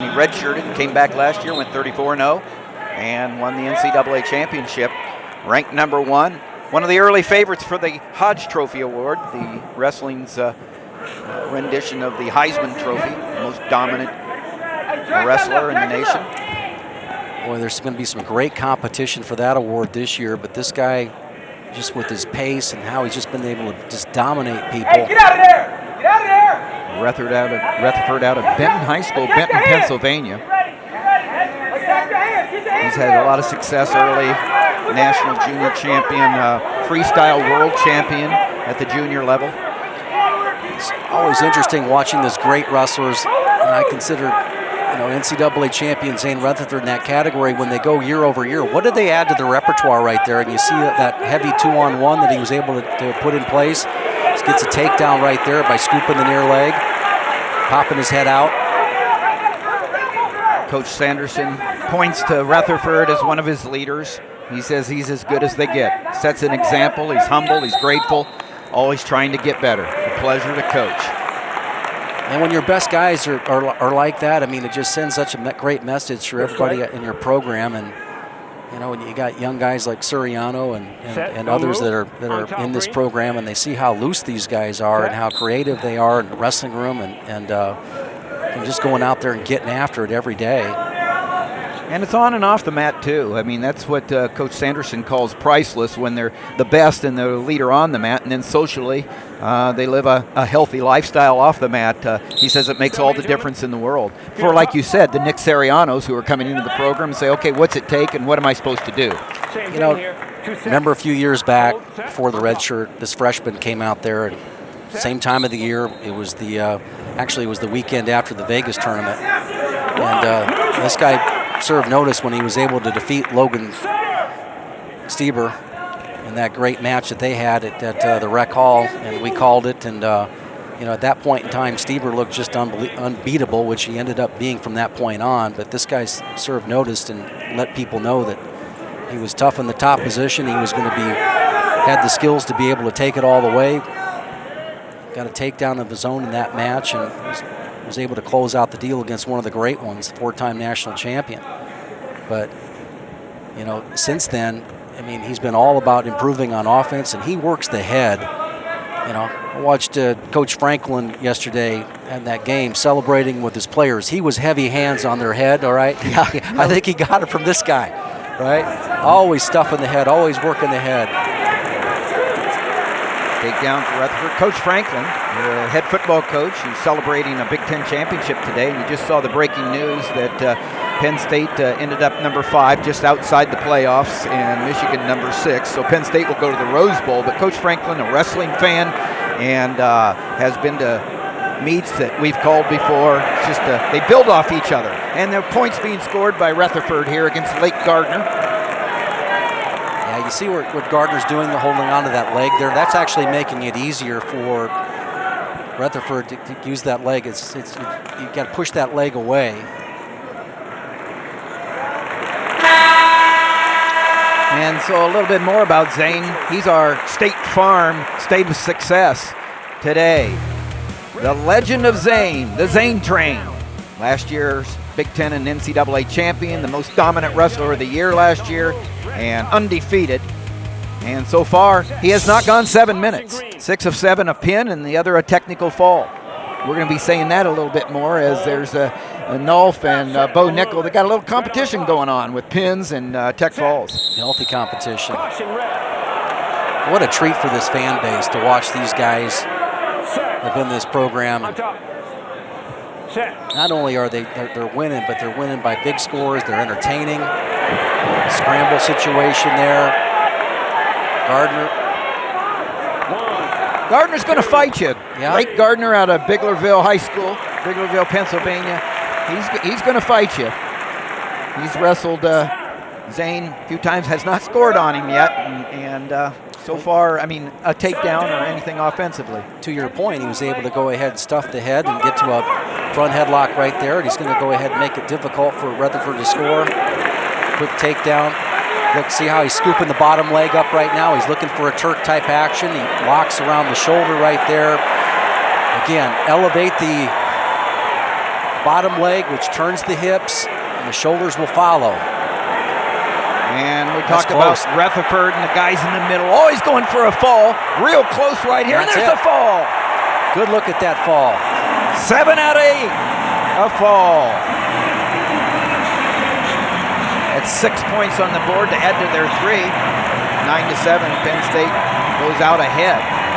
He redshirted and came back last year, went 34-0, and won the NCAA championship, ranked number 1. One of the early favorites for the Hodge Trophy Award, the wrestling's rendition of the Heisman Trophy, the most dominant wrestler in the nation. Boy, there's going to be some great competition for that award this year, but this guy, just with his pace and how he's just been able to just dominate people. Hey, get out of there! Get out of there! Retherford out of Benton High School, Benton, Pennsylvania. He's had a lot of success early. National junior champion, freestyle world champion at the junior level. It's always interesting watching those great wrestlers, and I consider NCAA champion Zain Retherford in that category. When they go year over year, what did they add to their repertoire right there? And you see that heavy 2-on-1 that he was able to put in place. He gets a takedown right there by scooping the near leg, popping his head out. Coach Sanderson points to Retherford as one of his leaders. He says he's as good as they get. Sets an example. He's humble. He's grateful. Always trying to get better. A pleasure to coach. And when your best guys are like that, I mean, it just sends such a great message for everybody in your program. And when you got young guys like Suriano and others that are in this program, and they see how loose these guys are and how creative they are in the wrestling room, and just going out there and getting after it every day. And it's on and off the mat, too. I mean, that's what Coach Sanderson calls priceless, when they're the best and the leader on the mat, and then socially they live a healthy lifestyle off the mat. He says it makes all the difference in the world. For, like you said, the Nick Sarianos who are coming into the program and say, okay, what's it take and what am I supposed to do? Remember a few years back before the red shirt, this freshman came out there, and same time of the year. It was actually it was the weekend after the Vegas tournament, and this guy served notice when he was able to defeat Logan Stieber in that great match that they had at the Rec Hall, and we called it. And at that point in time, Stieber looked just unbeatable, which he ended up being from that point on. But this guy served notice and let people know that he was tough in the top position. He was going to had the skills to be able to take it all the way. Got a takedown of his own in that match, and was able to close out the deal against one of the great ones, 4-time national champion. But since then, I mean, he's been all about improving on offense, and he works the head. I watched Coach Franklin yesterday in that game celebrating with his players. He was heavy hands on their head, all right? Yeah, I think he got it from this guy, right? Always stuffing the head, always working the head. Takedown for Rutherford. Coach Franklin, the head football coach, who's celebrating a Big Ten championship today. And you just saw the breaking news that Penn State ended up number 5, just outside the playoffs, and Michigan number 6. So Penn State will go to the Rose Bowl. But Coach Franklin, a wrestling fan, and has been to meets that we've called before. It's just they build off each other. And there are points being scored by Retherford here against Laike Gardner. You see what Gardner's doing, holding on to that leg there. That's actually making it easier for Retherford to use that leg. You got to push that leg away. And so a little bit more about Zain. He's our State Farm State of Success today. The legend of Zain, the Zain Train. Last year's Big Ten and NCAA champion, the most dominant wrestler of the year last year, and undefeated. And so far, he has not gone 7 minutes. 6 of 7 a pin, and the other a technical fall. We're going to be saying that a little bit more, as there's Nolf and Bo Nickel. They got a little competition going on with pins and tech falls. Healthy competition. What a treat for this fan base to watch these guys have been in this program. Not only are they're winning, but they're winning by big scores. They're entertaining. Scramble situation there. Gardner's going to fight you. Yeah. Laike Gardner out of Biglerville High School, Biglerville, Pennsylvania. He's going to fight you. He's wrestled Zain a few times, has not scored on him yet, and so far, I mean, a takedown or anything offensively. To your point, he was able to go ahead and stuff the head and get to a front headlock right there, and he's going to go ahead and make it difficult for Retherford to score. Quick takedown. Look, see how he's scooping the bottom leg up right now. He's looking for a Turk-type action. He locks around the shoulder right there. Again, elevate the bottom leg, which turns the hips, and the shoulders will follow. And we That's talked about close. Retherford and the guys in the middle. Always going for a fall. Real close right here. That's and there's it. the fall. Good look at that fall. 7 out of 8. A fall. That's 6 points on the board to add to their 3. 9-7. Penn State goes out ahead.